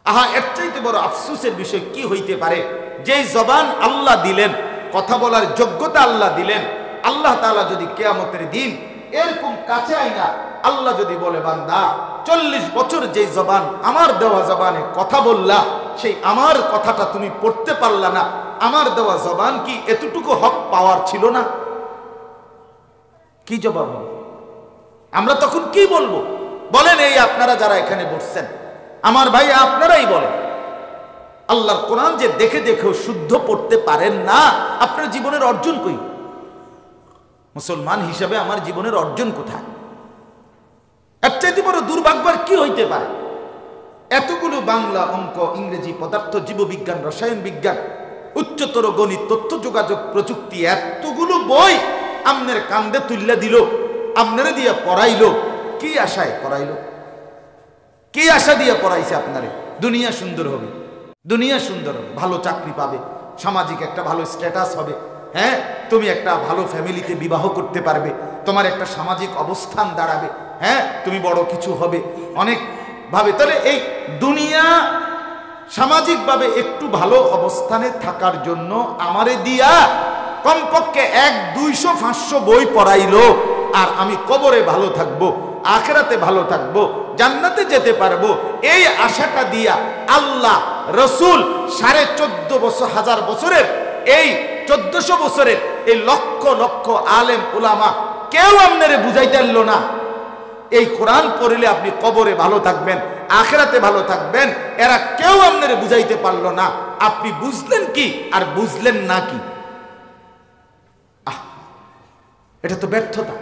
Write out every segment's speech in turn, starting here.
আহা, এর চাইতে বড় আফসোসের বিষয় কি হইতে পারে? যেই জবান আল্লাহ দিলেন, কথা বলার যোগ্যতা আল্লাহ দিলেন, আল্লাহ তাআলা যদি কিয়ামতের দিন এরকম কাছে আইনা আল্লাহ যদি বলে, বান্দা 40 বছর যেই জবান আমার দেওয়া জবানে কথা বললা, সেই আমার কথাটা তুমি পড়তে পারলা না, আমার দেওয়া জবান কি এতটুকু হক পাওয়ার ছিল না? কি জবাব হবে? আমরা তখন কি বলবো? বলেন, এই আপনারা যারা এখানে বসছেন, আমার ভাই, আপনারাই বলেন। আল্লাহর কোরআন যে দেখে দেখেও শুদ্ধ পড়তে পারেন না, আপনার জীবনের অর্জন কই? মুসলমান হিসাবে আমার জীবনের অর্জন কোথায়? এর চাইতে বড় দুর্ভাগ্য আর কি হইতে পারে? এতগুলো বাংলা, অঙ্ক, ইংরেজি, পদার্থ, জীববিজ্ঞান, রসায়ন বিজ্ঞান, উচ্চতর গণিত, তথ্য যোগাযোগ প্রযুক্তি, এতগুলো বই আমনের কান্দে তুল্লা দিল, আপনারে দিয়ে পড়াইলো। কি আশায় পড়াইলো? কি আশা দিয়ে পড়াইছে আপনারে? দুনিয়া সুন্দর হবে, দুনিয়া সুন্দর হবে, ভালো চাকরি পাবে, সামাজিক একটা ভালো স্ট্যাটাস হবে, হ্যাঁ, তুমি একটা ভালো ফ্যামিলিতে বিবাহ করতে পারবে, তোমার একটা সামাজিক অবস্থান দাঁড়াবে, হ্যাঁ, তুমি বড় কিছু হবে অনেক ভাবে। তাহলে এই দুনিয়া সামাজিকভাবে একটু ভালো অবস্থানে থাকার জন্য আমারে দিয়া কমপক্ষে 100-200-500 বই পড়াইলো, আর আমি কবরে ভালো থাকবো, আখিরাতে ভালো থাকবো, জান্নাতে যেতে পারবো, এই আশাটা দিয়া আল্লাহ, রসুল 14.5 বছর, 1000 বছরের, এই 1400 বছরের এই লক্ষ লক্ষ আলেম উলামা কেউ আপনারে বুঝাইতে পারলো না এই কোরআন পড়লে আপনি কবরে ভালো থাকবেন, আখিরাতে ভালো থাকবেন। এরা কেউ আপনারে বুঝাইতে পারলো না। আপনি বুঝলেন কি আর বুঝলেন না কি? এটা তো ব্যর্থতা,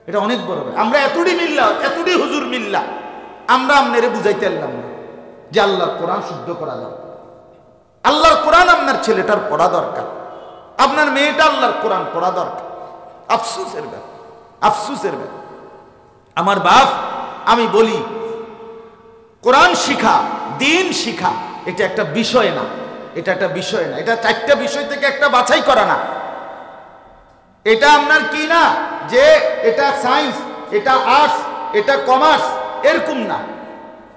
এটা অনেক বড়। আমরা এতটি মিল্লা, এতটি হুজুর মিল্লা, আমরা আপনারে বুঝাইতে পারলাম না যে আল্লাহর কোরআন শুদ্ধ করা দরকার। আল্লাহর কোরআন আপনার ছেলেটার পড়া দরকার, আপনার মেয়েটা আল্লাহর কোরআন পড়া দরকার। আফসোসের ব্যাপার, আফসোসের ব্যাপার। আমার বাপ, আমি বলি, কোরআন শিখা, দিন শিখা, এটা একটা বিষয় না, এটা একটা বিষয় না, এটা 4টা বিষয় থেকে একটা বাছাই করা না। এটা আপনার কি না যে এটা সায়েন্স, এটা আর্টস, এটা কমার্স, এরকম না।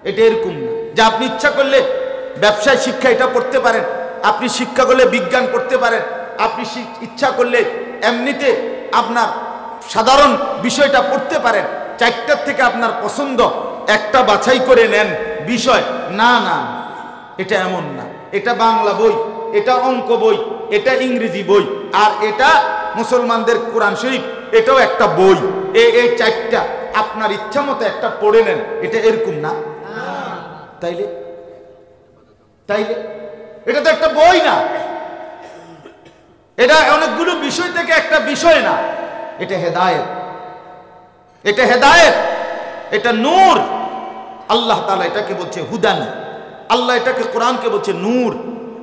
এটা এরকম না যে আপনি ইচ্ছা করলে ব্যবসায় শিক্ষা এটা পড়তে পারেন, আপনি শিক্ষা করলে বিজ্ঞান পড়তে পারেন, আপনি ইচ্ছা করলে এমনিতে আপনার সাধারণ বিষয়টা পড়তে পারেন। 4টার থেকে আপনার পছন্দ একটা বাছাই করে নেন বিষয়। না না, এটা এমন না। এটা বাংলা বই, এটা অঙ্ক বই, এটা ইংরেজি বই, আর এটা মুসলমানদের কোরআন শরীফ, এটাও একটা বই। এই 4টা আপনার ইচ্ছা মতো একটা পড়ে নেন, এটা এরকম না। তাইলে তাইলে এটা তো একটা বই না, এটা অনেকগুলো বিষয় থেকে একটা বিষয় না। এটা হেদায়েত, এটা হেদায়েত, এটা নূর। আল্লাহ তাআলা এটাকে বলছে হুদান, আল্লাহ এটাকে কোরআনকে বলছে নূর,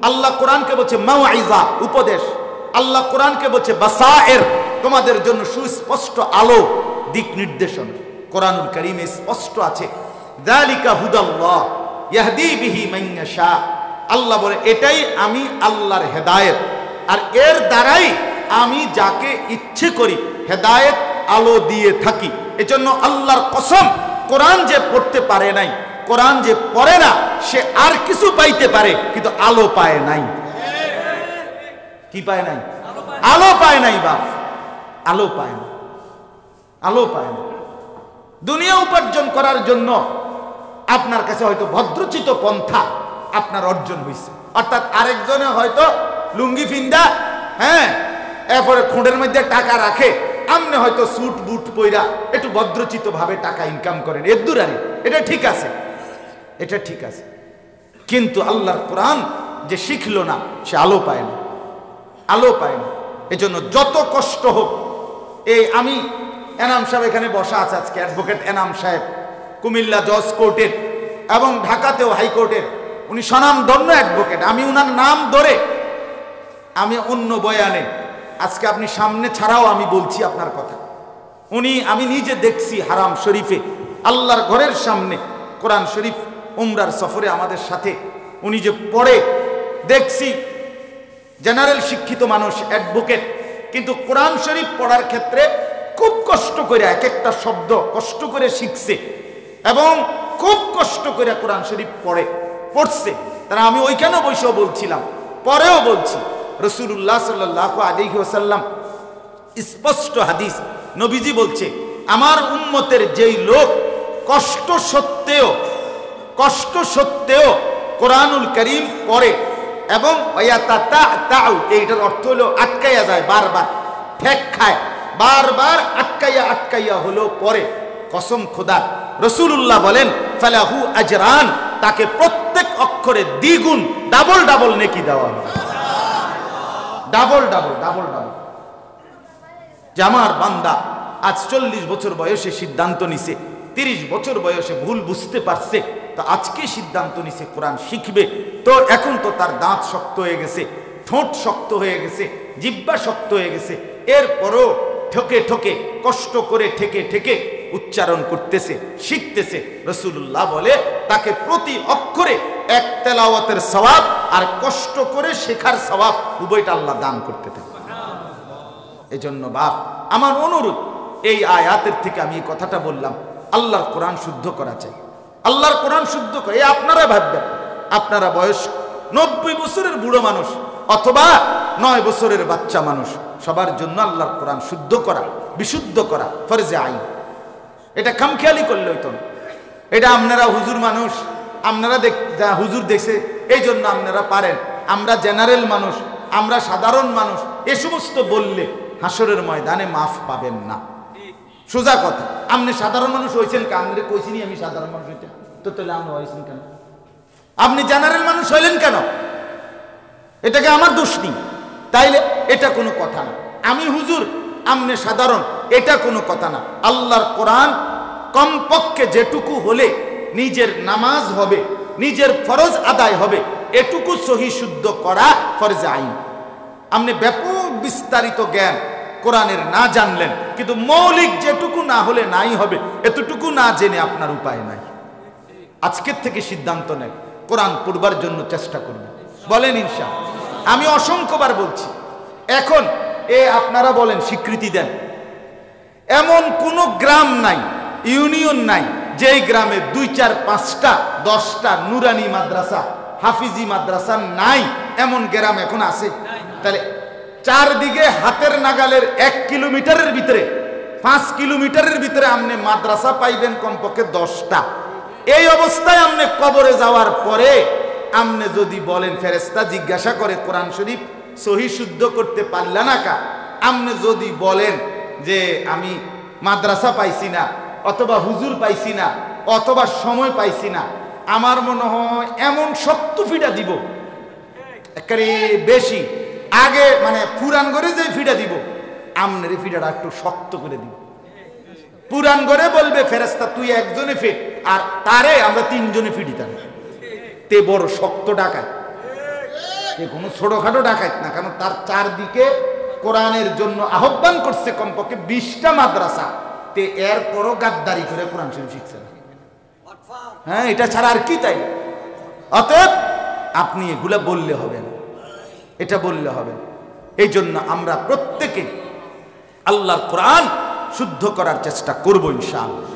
আল্লাহ কোরআনকে বলছে মাওয়াইজা, উপদেশ, আল্লাহ কোরআনকে বলছে বাসায়ের, তোমাদের জন্য সুস্পষ্ট আলো, দিক নির্দেশন। কোরআনুল কারীমে স্পষ্ট আছে, যালিকা হুদাল্লাহ ইয়াহদি বিহি মান ইয়াশা। আল্লাহ বলে এটাই আমি আল্লাহর হেদায়েত, আর এর দ্বারাই আমি যাকে ইচ্ছে করি হেদায়েত আলো দিয়ে থাকি। এজন্য আল্লাহর কসম, কোরআন যে পড়তে পারে নাই, কোরআন যে পড়ে না, সে আর কিছু পাইতে পারে কিন্তু আলো পায় নাই। কি পায় নাই? আলো পায় নাই বাপ, আলো পায় না, আলো পায় না। দুনিয়া উপার্জন করার জন্য আপনার কাছে হয়তো ভদ্রচিত পন্থা আপনার অর্জন হয়েছে, অর্থাৎ আরেকজনে হয়তো লুঙ্গি ফিন্দা, হ্যাঁ, এরপরে খুঁড়ের মধ্যে টাকা রাখে, আপনি হয়তো স্যুট বুট পইরা একটু ভদ্রচিত ভাবে টাকা ইনকাম করেন, এর দূরারে, এটা ঠিক আছে, এটা ঠিক আছে। কিন্তু আল্লাহর কোরআন যে শিখলো না, সে আলো পায় না, আলো পায় না। এজন্য যত কষ্ট হোক, এই আমি এনাম সাহেব এখানে বসা আছে আজকে, অ্যাডভোকেট এনাম সাহেব, কুমিল্লা জজ কোর্টের এবং ঢাকাতেও হাইকোর্টের, উনি স্বনামধন্য অ্যাডভোকেট। আমি উনার নাম ধরে আমি অন্য বয়ানে আজকে আপনি সামনে ছাড়াও আমি বলছি আপনার কথা। উনি, আমি নিজে দেখছি হারাম শরীফে, আল্লাহর ঘরের সামনে কোরআন শরীফ উমরার সফরে আমাদের সাথে উনি যে পড়ে দেখছি। জেনারেল শিক্ষিত মানুষ, অ্যাডভোকেট, কিন্তু কোরআন শরীফ পড়ার ক্ষেত্রে খুব কষ্ট করে এক একটা শব্দ কষ্ট করে শিখছে এবং খুব কষ্ট করে কোরআন শরীফ পড়ে। পড়ছে, তারা আমি ওইখানেও বসেও বলছিলাম, পরেও বলছি, রাসূলুল্লাহ সাল্লাল্লাহু আলাইহি ওয়াসাল্লাম স্পষ্ট হাদিস, নবীজি বলছে, আমার উম্মতের যেই লোক কষ্ট সত্ত্বেও কোরআনুল কারীম পড়ে এবং এইটার অর্থ হলো আটকাইয়া যায়, বারবার ঠেক খায়, বারবার আটকাইয়া হলো পড়ে, কসম খোদার, রাসূলুল্লাহ বলেন ফালাহু আজরান, তাকে প্রত্যেক অক্ষরে দ্বিগুণ ডাবল নেকি দেওয়া হবে। ডাবল। যে আমার বান্দা আজ 40 বছর বয়সে সিদ্ধান্ত নিছে, 30 বছর বয়সে ভুল বুঝতে পারছে, তো আজকে সিদ্ধান্ত নিছে কোরআন শিখবে, তো এখন তো তার দাঁত শক্ত হয়ে গেছে, ঠোঁট শক্ত হয়ে গেছে, জিহ্বা শক্ত হয়ে গেছে, এরপরও ঠকে কষ্ট করে ঠেকে উচ্চারণ করতেছে, শিখতেছে। রাসূলুল্লাহ বলে তাকে প্রতি অক্ষরে এক তেলাওয়াতের সওয়াব আর কষ্ট করে শেখার সওয়াব উভয়টা আল্লাহ দান করতে থাকে। এজন্য বাপ আমার অনুরোধ, এই আয়াতের থেকে আমি এই কথাটা বললাম, আল্লাহর কোরআন শুদ্ধ করা চাই, আল্লাহর কোরআন শুদ্ধ করে। আপনারা ভাববেন, আপনারা বয়স 90 বছরের বুড়ো মানুষ অথবা 9 বছরের বাচ্চা মানুষ, সবার জন্য আল্লাহর কোরআন শুদ্ধ করা, বিশুদ্ধ করা ফরজে আইন। এটা খামখেয়ালি করলে হইতো না। এটা আপনারা হুজুর মানুষ, আপনারা হুজুর দেখছে এই জন্য আপনারা পারেন, আমরা জেনারেল মানুষ, আমরা সাধারণ মানুষ, এ সমস্ত বললে হাসরের ময়দানে মাফ পাবেন না। সোজা কথা, আপনি সাধারণ মানুষ হয়েছেন কেন? আপনি কইছিনি আমি সাধারণ মানুষ হইতে, তো তাহলে আপনি হয়েছেন কেন? আপনি জেনারেল মানুষ হইলেন কেন? এটাকে আমার দোষ নেই, তাইলে এটা কোনো কথা না। আমি হুজুর, আপনি সাধারণ, এটা কোনো কথা না। আল্লাহর কোরআন কমপক্ষে যেটুকু হলে নিজের নামাজ হবে, নিজের ফরজ আদায় হবে, এটুকু সহি শুদ্ধ করা ফরজে আইন। আপনি ব্যাপক বিস্তারিত জ্ঞান কোরআনের না জানলেন, কিন্তু মৌলিক যেটুকু না হলে নাই হবে, এতটুকু না জেনে আপনার উপায় নাই। আজকের থেকে সিদ্ধান্ত নেন, কোরআন পড়বার জন্য চেষ্টা করবেন, বলেন ইনশাআল্লাহ। আমি অসংখ্যবার বলছি, এখন আপনারা বলেন, স্বীকৃতি দেন। এমন কোনো গ্রাম নাই, ইউনিয়ন নাই, যেই গ্রামে 2, 4, 5টা 10টা নুরানি মাদ্রাসা, হাফিজি মাদ্রাসা নাই, এমন গ্রাম এখন আছে? তাহলে চারদিকে হাতের নাগালের 1 কিলোমিটারের ভিতরে, 5 কিলোমিটারের ভিতরে আপনি মাদ্রাসা পাইবেন কমপক্ষে 10টা। এই অবস্থায় আপনি কবরে যাওয়ার পরে আপনি যদি বলেন, ফেরেশতা জিজ্ঞাসা করে কোরআন শরীফ সহি শুদ্ধ করতে পারলা না কা? আপনি যদি বলেন যে আমি মাদ্রাসা পাইছি না, অথবা হুজুর পাইছি না, অথবা সময় পাইছি না, আমার মনে হয় এমন শক্ত ফিটা দিব, একেবারে বেশি আগে, মানে পুরান করে যে ফিটা দিব, আমনের ফিটাটা একটু শক্ত করে দিব। পুরান করে বলবে ফেরেশতা তুই একজনে ফিট, আর তারে আমরা 3 জনে ফিটি। তারে তে বড় শক্ত ডাকাত, কোনো ছোটখাটো ডাকাত না, কারণ তার চারদিকে কোরআনের জন্য আহ্বান করছে কমপক্ষে 20টা মাদ্রাসা, তে এরপরও গাদ্দারি করে কোরআন শরীফ শিখছে না। হ্যাঁ, এটা ছাড়া আর কি? তাই অতএব আপনি এগুলা বললে হবে না, এটা বললে হবে। এই জন্য আমরা প্রত্যেকে আল্লাহর কোরআন শুদ্ধ করার চেষ্টা করব ইনশাআল্লাহ,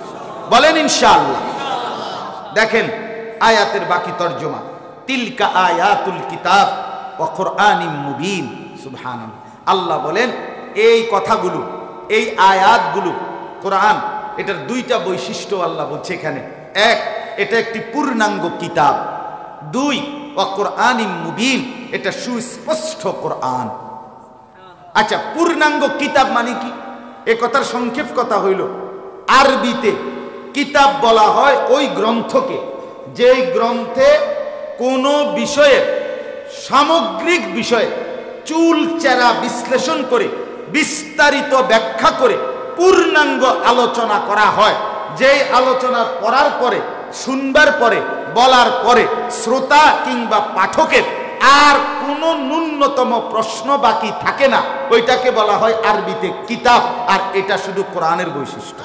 বলেন ইনশাআল্লাহ। দেখেন আয়াতের বাকি তরজমা, তিলকা আয়াতুল কিতাব ওয়া কুরআনিম মুবিন। সুবহানাল্লাহ, আল্লাহ বলেন এই কথাগুলো, এই আয়াতগুলো, কোরআন, এটার 2টা বৈশিষ্ট্য আল্লাহ বলছে এখানে। 1, এটা একটি পূর্ণাঙ্গ কিতাব। 2, ওয়া কুরআনিম মুবিন, এটা সুস্পষ্ট কোরআন। আচ্ছা, পূর্ণাঙ্গ কিতাব মানে কি? এ কথার সংক্ষেপ কথা হইল, আরবিতে কিতাব বলা হয় ওই গ্রন্থকে যেই গ্রন্থে কোনো বিষয়ের সামগ্রিক বিষয়ে চুলচেরা বিশ্লেষণ করে, বিস্তারিত ব্যাখ্যা করে পূর্ণাঙ্গ আলোচনা করা হয়। যেই আলোচনা করার পরে, শুনবার পরে, বলার পরে শ্রোতা কিংবা পাঠকের আর কোনো ন্যূনতম প্রশ্ন বাকি থাকে না, ওইটাকে বলা হয় আরবিতে কিতাব। আর এটা শুধু কোরআনের বৈশিষ্ট্য।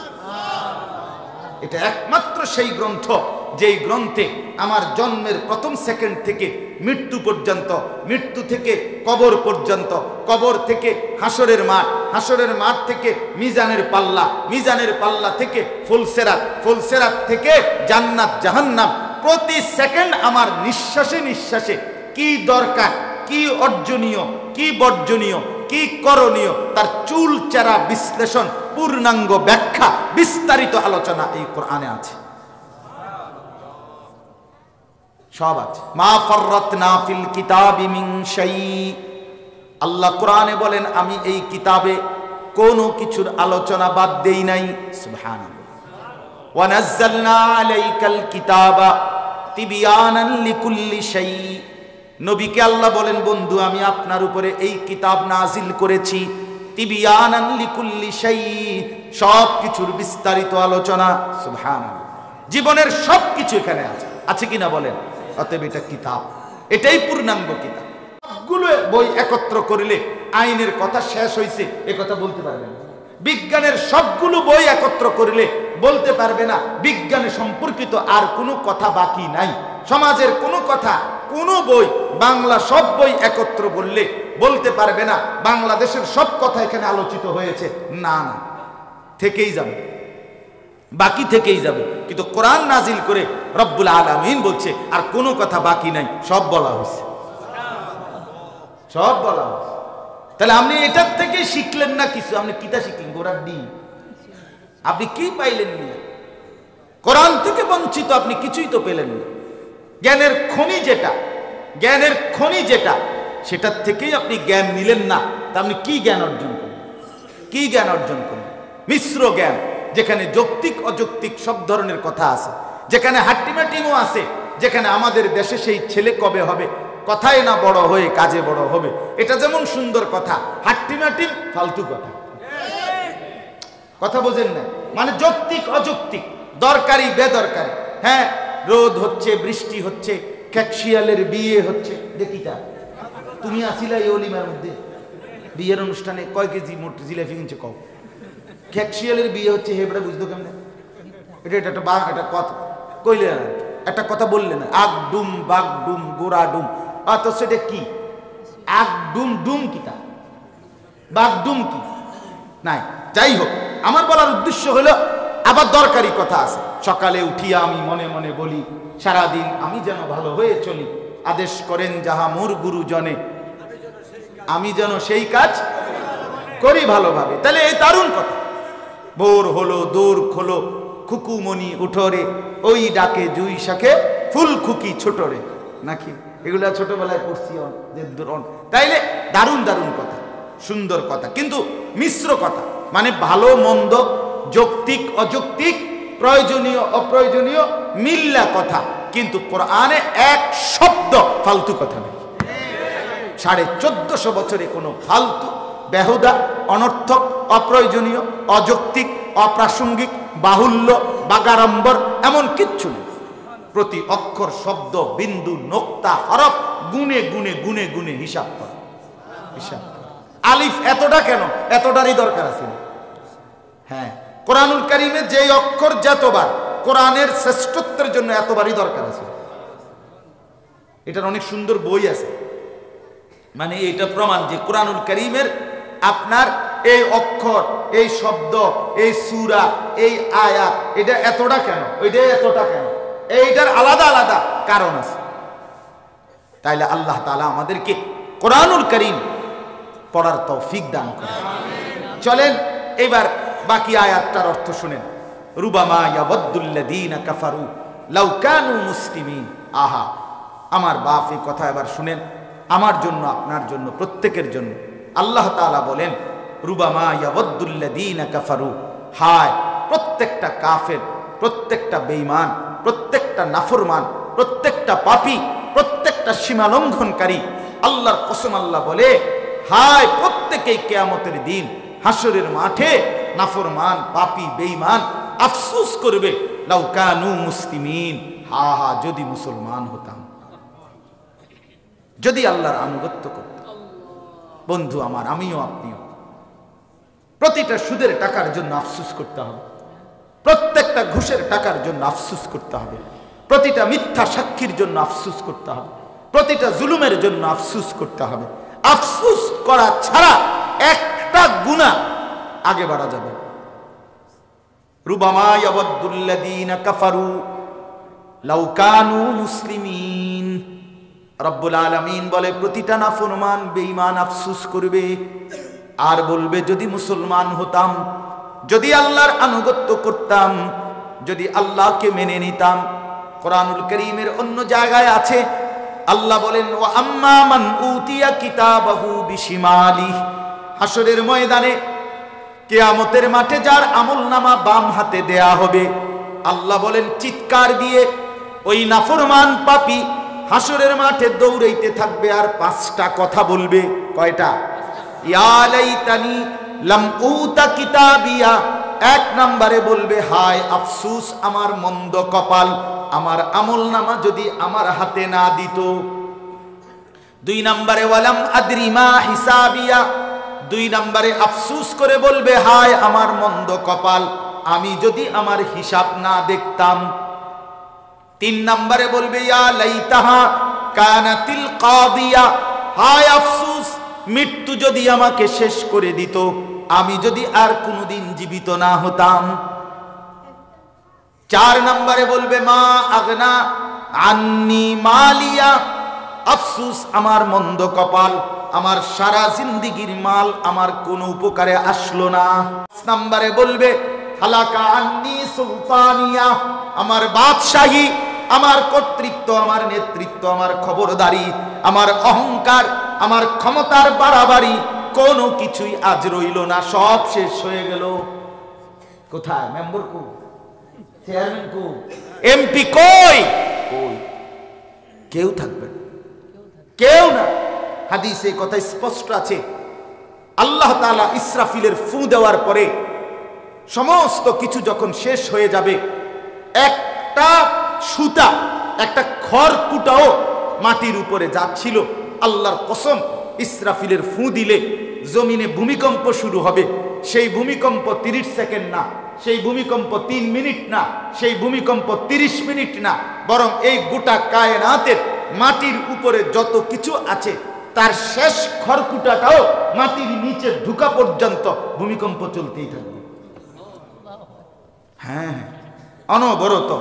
এটা একমাত্র সেই গ্রন্থ যেই গ্রন্থে আমার জন্মের প্রথম সেকেন্ড থেকে মৃত্যু পর্যন্ত, মৃত্যু থেকে কবর পর্যন্ত, কবর থেকে হাসরের মাঠ, হাসরের মাঠ থেকে মিজানের পাল্লা, মিজানের পাল্লা থেকে ফুলসেরাত, ফুলসেরাত থেকে জান্নাত জাহান্নাম, প্রতি সেকেন্ড আমার নিঃশ্বাসে নিঃশ্বাসে কি দরকার, কি অর্জনীয়, কি বর্জনীয়, কি করণীয়, তার চুল চেরা বিশ্লেষণ, পূর্ণাঙ্গ ব্যাখ্যা, বিস্তারিত আলোচনা এই কোরআনে আছে। সব আছে। মা ফাররাতনা ফিল কিতাবি মিন শাই। আল্লাহ কোরআনে বলেন আমি এই কিতাবে কোনো কিছুর আলোচনা বাদ দেই নাই। সুবহানাল্লাহ। ওয়া নাযালনা আলাইকাল কিতাবা তিবয়ানান লিকুল্লি শাই। নবীকে আল্লাহ বলেন বন্ধু আমি আপনার উপরে এই কিতাব নাজিল করেছি তিবয়ানান লিকুল্লি শাই, সব কিছুর বিস্তারিত আলোচনা। সুবহানাল্লাহ। জীবনের সব কিছু এখানে আছে, আছে কিনা বলেন? অতএব এটা কিতাব, এটাই পূর্ণাঙ্গ কিতাব। সবগুলো বই একত্র করলে আইনের কথা শেষ হয়েছে এ কথা বলতে পারবে না। বিজ্ঞানের সবগুলো বই একত্র করলে বলতে পারবে না বিজ্ঞানে সম্পর্কিত আর কোনো কথা বাকি নাই। সমাজের কোনো কথা, কোনো বই, বাংলা সব বই একত্র বললে বলতে পারবে না বাংলাদেশের সব কথা এখানে আলোচিত হয়েছে। না না, থেকেই যাবে, বাকি থেকেই যাবে। কিন্তু কোরআন নাজিল করে রব্বুল আলামিন বলছে আর কোনো কথা বাকি নাই, সব বলা হয়েছে, সব বলা হয়েছে। তাহলে আপনি এটার থেকে শিখলেন না কিছু, আপনি কিতা শিখলেন? গোড়ার ডিম। আপনি কি পাইলেন না? কোরআন থেকে বঞ্চিত আপনি কিছুই তো পেলেন না। জ্ঞানের খনি যেটা, জ্ঞানের খনি যেটা, সেটার থেকেই আপনি জ্ঞান নিলেন না। তা আপনি কি জ্ঞান অর্জন করলেন? কি জ্ঞান অর্জন করলেন? মিশ্র জ্ঞান, যেখানে যৌক্তিক অযৌক্তিক সব ধরনের কথা আছে, যেখানে হাট্টিমাটিমও আছে, যেখানে আমাদের দেশে সেই ছেলে কবে হবে, কথায় না বড় হয়ে কাজে বড় হবে, এটা যেমন সুন্দর কথা, হাট্টিমাটিম ফালতু কথা। কথা বোঝেন না? মানে যৌক্তিক অযৌক্তিক, দরকারি বেদরকারি। হ্যাঁ, রোদ হচ্ছে, বৃষ্টি হচ্ছে, ক্যাকশিয়ালের বিয়ে হচ্ছে। দেখিটা তুমি আসিলা এই অলিমার মধ্যে বিয়ের অনুষ্ঠানে কয় কেজি মোট জিলাপি কিনছে কও? ক্যাকশিয়ালের বিয়ে হচ্ছে, হেবড়া বুঝতো কেমনে? এটা এটা একটা কথা কইলে না, একটা কথা বললে না। আগ ডুম বাগ ডুম গোড়া ডুম, তো সেটা কি? আগ ডুম ডুম কি, তা বাগ ডুম কি নাই? যাই হোক, আমার বলার উদ্দেশ্য হলো আবার দরকারি কথা আছে। সকালে উঠিয়া আমি মনে মনে বলি, সারাদিন আমি যেন ভালো হয়ে চলি, আদেশ করেন যাহা মোর গুরুজনে, আমি যেন সেই কাজ করি ভালোভাবে। তাহলে এই দারুণ কথা। ভোর হলো, দৌড় খোলো, খুকুমণি উঠোরে, ওই ডাকে জুই শাখে ফুল খুকি ছোটরে, নাকি এগুলা ছোটবেলায় পড়ছি। তাইলে দারুণ দারুণ কথা, সুন্দর কথা, কিন্তু মিশ্র কথা, মানে ভালো মন্দ, যৌক্তিক অযৌক্তিক, প্রয়োজনীয় অপ্রয়োজনীয় মিল্লা কথা। কিন্তু কোরআনে এক শব্দ ফালতু কথা নেই। 1450 বছরে কোনো ফালতু, বেহুদা, অনর্থক, অপ্রয়োজনীয়, অযৌক্তিক, অপ্রাসঙ্গিক, বাহুল্য, বাগাড়ম্বর এমন কিচ্ছু নেই। প্রতি অক্ষর, শব্দ, বিন্দু, নোক্তা, হরফ গুনে গুনে গুনে গুনে হিসাব কর, হিসাব কর। আলিফ এতটা কেন? এতটারই দরকার আছে। হ্যাঁ, কোরআনুল কারীমে যেই অক্ষর যতবার, কোরআনের শ্রেষ্ঠত্বের জন্য এতবারই দরকার আছে। এটার অনেক সুন্দর বই আছে, মানে এটা প্রমাণ যে কোরআনুল কারীমের আপনার এই অক্ষর, এই শব্দ, এই সূরা, এই আয়াত, এটা এতটা কেন, ওইটা এতটা কেন, এইটার আলাদা আলাদা কারণ আছে। তাইলে আল্লাহ তাআলা আমাদেরকে কোরআনুল কারীম পড়ার তৌফিক দান করেন। চলেন এবার বাকি আয়াতটার অর্থ শুনেন। রুবামা ইয়াওয়াদ্দুল্লাযীনা কাফারু লাউ কানু মুসলিমিন। আহা, আমার বাপ, এই কথা এবার শুনেন, আমার জন্য, আপনার জন্য, প্রত্যেকের জন্য। আল্লাহ তাআলা বলেন রুবামা ইয়াওয়াদ্দুল্লাযীনা কাফারু, হায় প্রত্যেকটা কাফের, প্রত্যেকটা বেঈমান, প্রত্যেকটা নাফরমান, প্রত্যেকটা পাপী, প্রত্যেকটা সীমা লঙ্ঘনকারী, আল্লাহর কসম আল্লাহ বলে, হায় প্রত্যেকেই কিয়ামতের দিন হাসরের মাঠে নাফরমান, পাপী, বেঈমান আফসোস করবে, লাউ কানু মুসলিমিন, হা হা যদি মুসলমান হতাম, যদি আল্লাহর আনুগত্য করতাম। বন্ধু আমার, আমিও আপনিও প্রতিটা সুদের টাকার জন্য আফসোস করতে হবে, প্রত্যেকটা ঘুষের টাকার জন্য আফসোস করতে হবে, প্রতিটা মিথ্যা সাক্ষীর জন্য আফসোস করতে হবে, প্রতিটা জুলুমের জন্য আফসোস করতে হবে। আফসোস করা ছাড়া একটা গুনাহ আগে বাড়া যাবে। রুবামা ইয়াওয়াদ্দুল্লাযীনা কাফারু লাউ কানু মুসলিমিন। রব্বুল আলামিন বলে প্রতিটা নাফরমান বেঈমান আফসোস করবে আর বলবে যদি মুসলমান হতাম, যদি আল্লাহর আনুগত্য করতাম, যদি আল্লাহকে মেনে নিতাম। কোরআনুল কারীমের অন্য জায়গায় আছে আল্লাহ বলেন ওয়া আম্মা মান উতিয়া কিতাবাহু বিশিমালিহি। হাসরের ময়দানে কিয়ামতের মাঠে যার আমলনামা বাম হাতে দেয়া হবে, আল্লাহ বলেন চিৎকার দিয়ে ওই নাফরমান পাপী হাসরের মাঠে দৌড়াইতে থাকবে আর পাঁচটা কথা বলবে। কয়টা? ইয়া লাইতানি লাম উতা কিতাবিয়া। এক নম্বরে বলবে হায় আফসোস আমার মন্দ কপাল, আমার আমলনামা যদি আমার হাতে না দিত। দুই নম্বরে ওয়ালাম আদরি মা হিসাবিয়া। দুই নম্বরে আফসোস করে বলবে হায় আমার মন্দ কপাল, আমি যদি আমার হিসাব না দেখতাম। তিন নম্বরে বলবে ইয়া লাইতাহা কানাতিল কাদিয়া। হায় আফসোস মৃত্যু যদি আমাকে শেষ করে দিত, আমি যদি আর কোনোদিন জীবিত না হতাম। চার নম্বরে বলবে মা আগনা আন্নি মালিয়া। আফসোস আমার মন্দ কপাল, আমার সারা জিন্দেগীর মাল আমার কোনো উপকারে আসলো না। পাঁচ নম্বরে বলবে হালাকা আন্নি সুলতানিয়া। আমার বাদশাহী, আমার কর্তৃত্ব, আমার নেতৃত্ব, আমার খবরদারি, আমার অহংকার, আমার ক্ষমতার বাড়াবাড়ি কোনো কিছুই আজ রইল না, সব শেষ হয়ে গেল। কোথায়? মেম্বার কো, চেয়ারম্যান কো, এমপি কই? কেউ থাকবে না, কেউ না। হাদিসে কথা স্পষ্ট আছে, আল্লাহ তাআলা ইসরাফিলের ফু দেওয়ার পরে সমস্ত কিছু যখন শেষ হয়ে যাবে, একটা সুতা, একটা খড়কুটাও মাটির উপরে যাচ্ছিল, আল্লাহর কসম ইসরাফিলের ফু দিলে জমিনে ভূমিকম্প শুরু হবে। সেই ভূমিকম্প 30 সেকেন্ড না, সেই ভূমিকম্প 3 মিনিট না, সেই ভূমিকম্প 30 মিনিট না, বরং এই গোটা কায়নাতের মাটির উপরে যত কিছু আছে তার শেষ খড়কুটাটাও মাটির নিচে ঢুকা পর্যন্ত ভূমিকম্প চলতেই থাকবে। হ্যাঁ, অনবরত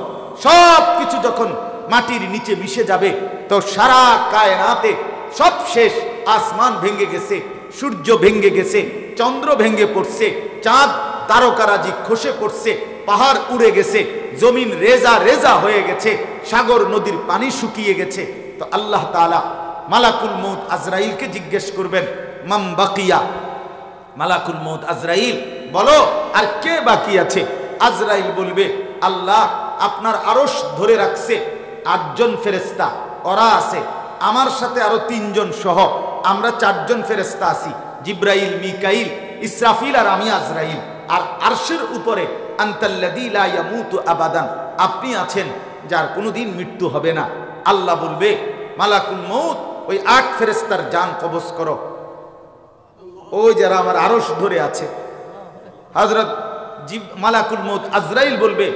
সব কিছু যখন মাটির নিচে মিশে যাবে তো সারা কায়নাতে সব শেষ। আসমান ভেঙে গেছে, সূর্য ভেঙে গেছে, চন্দ্র ভেঙে পড়ছে, চাঁদ তারকারাজি খসে পড়ছে, পাহাড় উড়ে গেছে, জমিন রেজা রেজা হয়ে গেছে, সাগর নদীর পানি শুকিয়ে গেছে। তো আল্লাহ তাআলা মালাকুল মউত আজরাইলকে জিজ্ঞেস করবেন মাম বাকিয়া। মালাকুল মউত আজরাইল বলো আর কে বাকি আছে? আজরাইল বলবে আল্লাহ আপনার আরশ ধরে রাখছে 8 জন ফেরেশতা, ওরা আছে, আমার সাথে আরো 3 জন সহ আমরা 4 জন ফেরেশতা আছি, জিব্রাইল, মিকাইল, ইসরাফিল আর আমি আজরাইল। আর আরশের উপরে আনতাল্লাযী লা ইয়ামুতু আবাদান, আপনি আছেন যার কোনোদিন মৃত্যু হবে না। আল্লাহ বলবে মালাকুল মউত ওই 8 ফেরেশতার জান কবজ করো, ওই যারা আমার আরশ ধরে আছে। হযরত মালাকুল মউত আজরাইল বলবে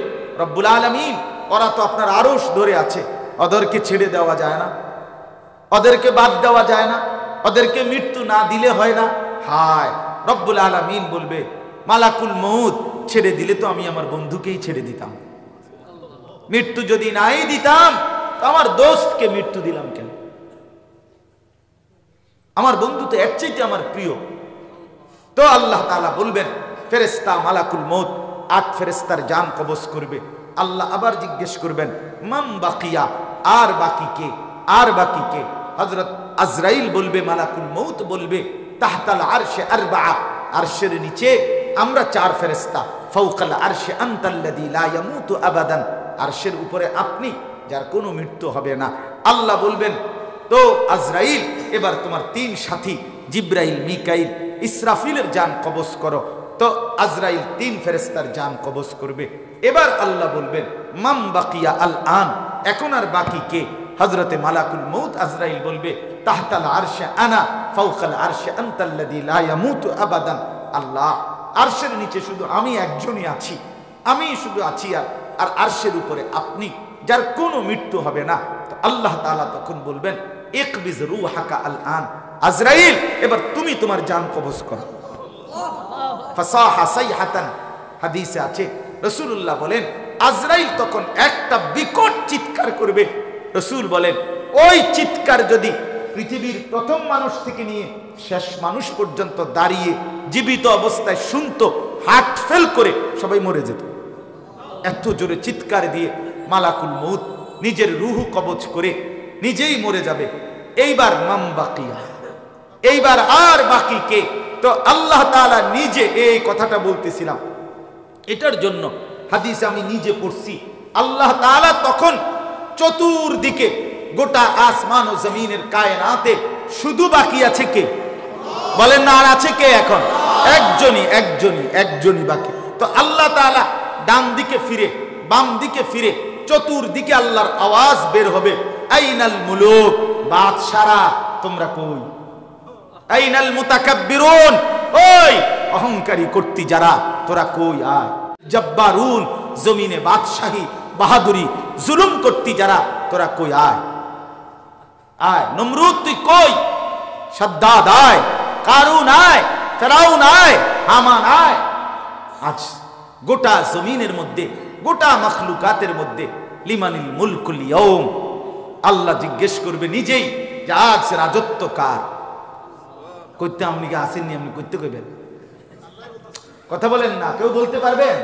রব্বুল আলামিন ওরা তো আপনার আরশ ধরে আছে, ওদেরকে ছেড়ে দেওয়া যায় না, ওদেরকে বাদ দেওয়া যায় না, ওদেরকে মৃত্যু না দিলে হয় না। হায়, রব্বুল আলামিন বলবে মালাকুল মউত ছেড়ে দিলে তো আমি আমার বন্ধুকেই ছেড়ে দিতাম, মৃত্যু যদি নাই দিতাম তো আমার দোস্তকে মৃত্যু দিলাম কেন? আমার বন্ধু তো এর চাইতে আমার প্রিয়। তো আল্লাহ তাআলা বলবেন ফেরেশতা মালাকুল মউত 8 ফেরেশতার জান কবজ করবে। আল্লাহ আবার জিজ্ঞেস করবেন মাম বাকিয়া, আর বাকি কে? আর বাকি কে? হযরত আজরাইল বলবে, মালাকুল মউত বলবে তাহতাল আরশে আরবা, আরশের নিচে আমরা 4 ফেরেশতা, ফাওকাল আরশে আনতাল্লাযী লা ইয়ামুতু আবাদান, আরশের উপরে আপনি যার কোনো মৃত্যু হবে না। আল্লাহ বলবেন তো আজরাইল এবার তোমার 3 সাথী জিব্রাইল, মিকাইল, ইসরাফিলের জান কবজ করো। তো আজরাইল 3 ফেরেশতার জান কবজ করবে। এবার আল্লাহ বলবেন মাম বাকিয়া আল আন, এখন আর বাকি কে? হযরতে মালাকুল মউত আজরাইল বলবে তাহতাল আরশে আনা ফাওকাল আরশে আনতাল্লাযী লা ইয়ামুতু আবাদান। আল্লাহ আরশের নিচে শুধু আমি একজনই আছি, আমি শুধু আছি, আর আরশের উপরে আপনি যার কোনো মৃত্যু হবে না। তো আল্লাহ তাআলা তখন বলবেন ইকবিজ রূহাকা আল আন, আজরাইল এবার তুমি তোমার জান কবজ করো। ফাসাহা সাইহাতান, হাদিসে আছে রাসূলুল্লাহ বলেন আজরাইল তখন একটা বিকট চিৎকার করবে। রাসূল বলেন ওই চিৎকার যদি পৃথিবীর প্রথম মানুষ থেকে নিয়ে শেষ মানুষ পর্যন্ত দাঁড়িয়ে জীবিত অবস্থায় শুনতো, হার্ট ফেল করে সবাই মরে যেত। এত জোরে চিৎকার দিয়ে মালাকুল মউত নিজের রূহ কবজ করে নিজেই মরে যাবে। এইবার মাম বাকিয়া, এইবার আর বাকি কে? তো আল্লাহ তাআলা নিজে, এই কথাটা বলতেছিলাম এটার জন্য হাদিস আমি নিজে পড়ছি। আল্লাহ তাআলা তখন চতুর্দিকে গোটা আসমান ও জমিনের কায়নাতে শুধু বাকি আছে কে? বলেন না, আর আছে কে? এখন একজনই বাকি। তো আল্লাহ তাআলা ডান দিকে ফিরে, বাম দিকে ফিরে, চতুর্দিকে আল্লাহর আওয়াজ বের হবে, আইনাল মুলুক, বাদশারা তোমরা কই? আইনাল মুতাকাব্বিরুন, ওই অহংকারী কর্তৃ যারা তোরা কই? আয়। জব্বারুন, জমিনে বাদশাহী বাহাদুরি জুলুম কর্তৃ যারা তোরা কই? আয় আয়। নমরুদ তুই কই? সাদ্দাদ আয়, কারুন আয়, ফেরাউন আয়, হামান আয়। আজ গোটা জমিনের মধ্যে, গোটা মখলুকাতের মধ্যে লিমানিল মুলকুল ইয়াউম, আল্লাহ জিজ্ঞেস করবে নিজেই যে আজ রাজত্ব কার? কইতে আপনি কি আসেননি? আপনি কইতে কইবেন? কথা বলেন না, কেউ বলতে পারবেন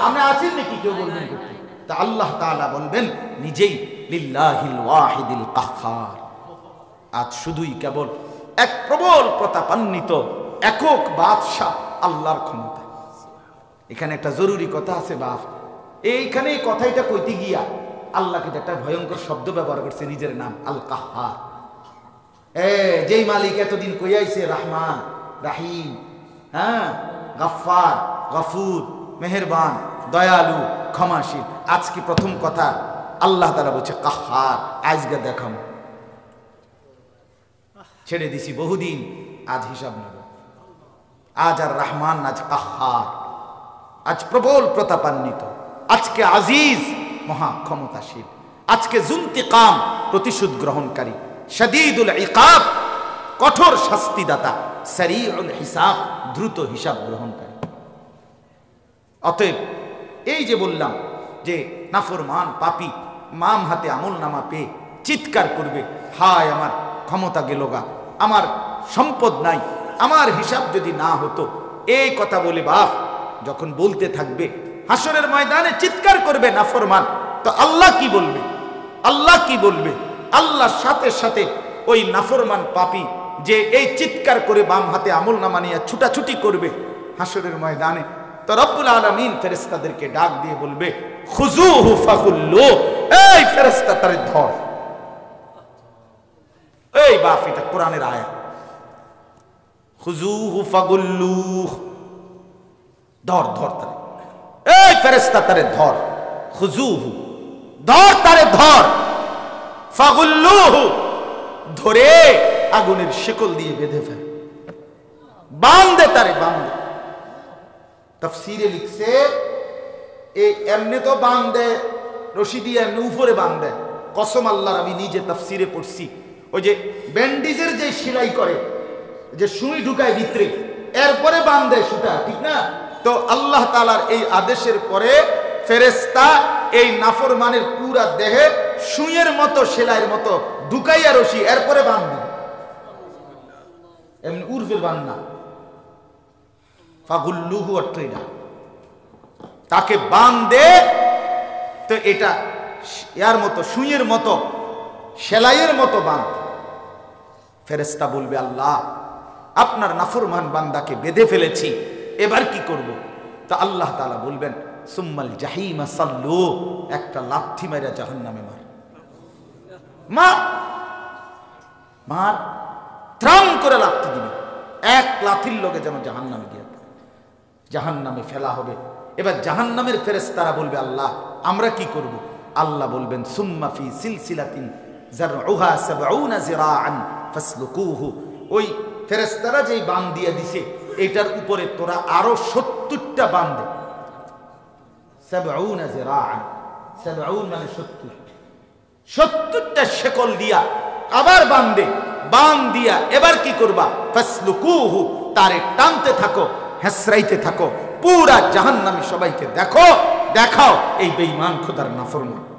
আপনি আছেন নাকি? কেউ বলবেন করতে? তা আল্লাহ তাআলা বলবেন নিজেই, লিল্লাহিল ওয়াহিদিল কাহ্হার। আজ শুধুই কেবল এক প্রবল প্রতাপান্বিত একক বাদশা আল্লাহর ক্ষমতা। এখানে একটা জরুরি কথা আছে বাপ, এইখানে এই কথাটা কইতে গিয়া আল্লাহ কিন্তু একটা ভয়ঙ্কর শব্দ ব্যবহার করছে, নিজের নাম আল কাহ্হার। যেই মালিক এতদিন কইয়াইছে রহমান, রাহিম, হ্যাঁ, গফফার, গফুর, মেহেরবান, দয়ালু, ক্ষমাশীল, আজকে প্রথম কথা আল্লাহ তাআলা বলছে কাহ্হার। আজকে দেখাম, ছেড়ে দিছি বহুদিন, আজ হিসাব নেব। আজ আর রহমান, আজ কাহ্হার, আজ প্রবল প্রতাপান্বিত, আজকে আজিজ মহা ক্ষমতাশীল, আজকে যুন্তিকাম প্রতিশোধ গ্রহণকারী, শাদীদুল ইকাব কঠোর শাস্তিদাতা, সারিউল হিসাব দ্রুত হিসাব গ্রহণকারী। অতএব এই যে বললাম যে নাফরমান পাপী মাম হাতে আমল নামা পেয়ে চিৎকার করবে, হায় আমার ক্ষমতা গেল গা, আমার সম্পদ নাই, আমার হিসাব যদি না হতো। এই কথা বলে বাপ যখন বলতে থাকবে, হাসরের ময়দানে চিৎকার করবে নাফরমান, তো আল্লাহ কি বলবে? আল্লাহ কি বলবে? আল্লাহ সাথে সাথে ওই নাফরমান পাপী যে এই চিৎকার করে বাম হাতে আমল নামা নিয়ে ছুটাছুটি করবে হাসরের ময়দানে, তো রব্বুল আলামিন ফেরেশতাদেরকে ডাক দিয়ে বলবে, খুযুহু ফাগুল্লু, এই ফেরেশতা তারে ধর। এই বাপ, এটা কোরআনের আয়াত। খুযুহু ফাগুল্লু, ধর ধর তারে, এই ফেরেশতা তারে ধর। খুযুহু, ধর তারে ধর। ফাগুল্লুহু, ধরে আগুনের শিকল দিয়ে বেঁধে ফেল, বাঁধে তারে, বাঁধে। তাফসীরে লিখছে এই এমনি তো বাঁধে, রশি দিয়ে এমনি উপরে বাঁধে। কসম আল্লাহর, আমি নিজে তাফসীরে পড়ছি, ওই যে ব্যান্ডেজের যে সেলাই করে, যে সুই ঢুকায় ভিতরে, এরপরে বাঁধে সুতা, ঠিক না? তো আল্লাহ তাআলার এই আদেশের পরে ফেরেশতা এই নাফরমানের পুরা দেহে সুইয়ের মতো, সেলাইয়ের মতো ঢুকাইয়া রশি, এরপরে বাঁধবে। এমনি উর্ফের বান্না। ফাগুল্লুহু অর্থ এটা, তাকে বাঁধে। তো এটা ইয়ার মতো, সুইয়ের মতো, সেলাইয়ের মতো বাঁধ। ফেরেশতা বলবে, আল্লাহ আপনার নাফরমান বান্দাকে বেঁধে ফেলেছি, এবার কি করব? তা আল্লাহ তাআলা বলবেন, সুম্মাল জাহিমা সাল্লু, একটা লাথি মাইরা জাহান্নামে মার, মার, মার, ত্রাম করে লাথি দিবে। এক লাথির লগে যেন জাহান্নামে গিয়ে জাহান্নামে ফেলা হবে। এবার জাহান্নামের ফেরেশতারা বলবে, আল্লাহ আমরা কি করব? আল্লাহ বলবেন, সুম্মা ফি সিলসিলাতিন যারউহা ৭০ যিরাআন ফাসলুকুহু, ওই ফেরেশতারা যেই বান দিয়ে দিছে এটার উপরে তোরা আরো ৭০টা বান দে। ৭০ যিরাআন, ৭০ মানে ৭০, ৭০টা শেকল দিয়া আবার বাঁধে, বান দিয়া এবার কি করবা? ফাসলুকুহু, তারে টানতে থাকো, হেসরাইতে থাকো, পুরা জাহান্নামী সবাইকে দেখো দেখাও এই বেঈমান খোদার নাফরমান।